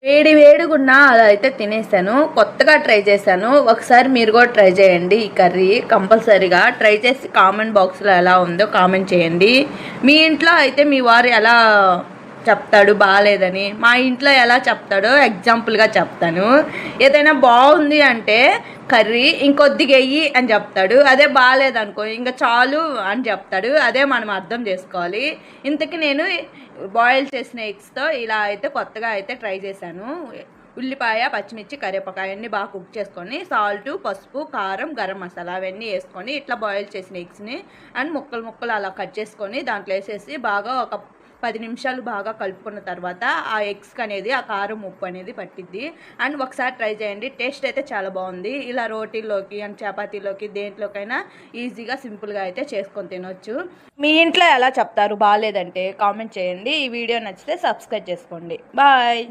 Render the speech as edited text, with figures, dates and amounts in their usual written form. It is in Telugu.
వేడి వేడిగున్నా అలా అయితే తినేసాను. కొత్తగా ట్రై చేశాను. ఒకసారి మీరు కూడా ట్రై చేయండి. ఈ కర్రీ కంపల్సరీగా ట్రై చేసి కామెంట్ బాక్స్లో ఎలా ఉందో కామెంట్ చేయండి. మీ ఇంట్లో అయితే మీ వారు ఎలా చెప్తాడు బాగాలేదని, మా ఇంట్లో ఎలా చెప్తాడో ఎగ్జాంపుల్గా చెప్తాను. ఏదైనా బాగుంది అంటే కర్రీ ఇంకొద్దిగా వెయ్యి అని చెప్తాడు. అదే బాగాలేదనుకో ఇంకా చాలు అని చెప్తాడు. అదే మనం అర్థం చేసుకోవాలి. ఇంతకీ నేను బాయిల్ చేసిన ఎగ్స్తో ఇలా అయితే కొత్తగా అయితే ట్రై చేశాను. ఉల్లిపాయ, పచ్చిమిర్చి, కరివేపాకాయ అన్నీ బాగా కుక్ చేసుకొని సాల్ట్, పసుపు, కారం, గరం మసాలా అవన్నీ వేసుకొని ఇట్లా బాయిల్ చేసిన ఎగ్స్ని అండ్ ముక్కలు ముక్కలు అలా కట్ చేసుకొని దాంట్లో వేసేసి బాగా ఒక 10 నిమిషాలు బాగా కలుపుకున్న తర్వాత ఆ ఎగ్స్కి అనేది ఆ కారం ఉప్పు అనేది పట్టిద్ది. అండ్ ఒకసారి ట్రై చేయండి. టేస్ట్ అయితే చాలా బాగుంది. ఇలా రోటీల్లోకి అండ్ చపాతీలోకి దేంట్లోకైనా ఈజీగా సింపుల్గా అయితే చేసుకొని తినొచ్చు. మీ ఇంట్లో ఎలా చెప్తారు బాగాలేదంటే కామెంట్ చేయండి. ఈ వీడియో నచ్చితే సబ్స్క్రైబ్ చేసుకోండి. బాయ్.